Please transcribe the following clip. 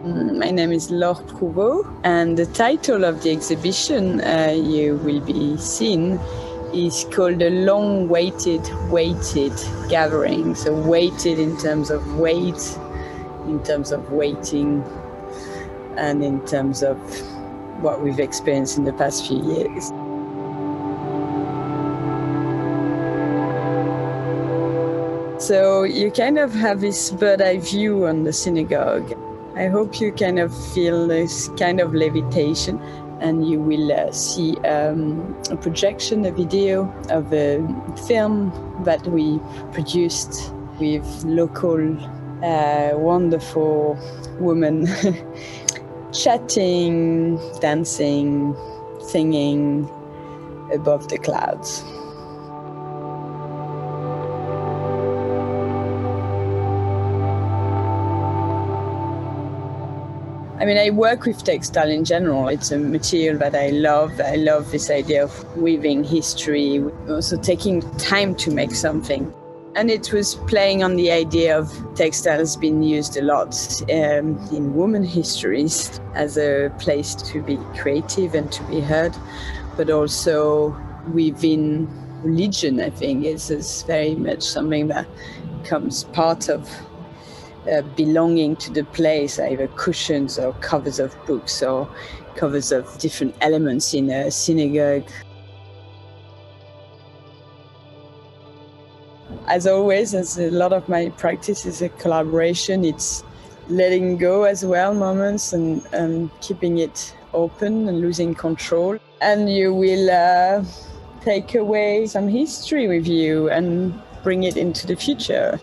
My name is Laure Prouveau, and the title of the exhibition you will be seeing is called a long-weighted gathering. So weighted in terms of weight, in terms of waiting, and in terms of what we've experienced in the past few years. So you kind of have this bird's-eye view on the synagogue. I hope you kind of feel this kind of levitation, and you will see a projection, a video of a film that we produced with local wonderful women chatting, dancing, singing above the clouds. I mean, I work with textile in general. It's a material that I love. I love this idea of weaving history, also taking time to make something. And it was playing on the idea of textiles being used a lot in women histories as a place to be creative and to be heard, but also within religion, I think, is very much something that becomes part of belonging to the place, either cushions or covers of books or covers of different elements in a synagogue. As always, as a lot of my practice is a collaboration, it's letting go as well moments and keeping it open and losing control. And you will take away some history with you and bring it into the future.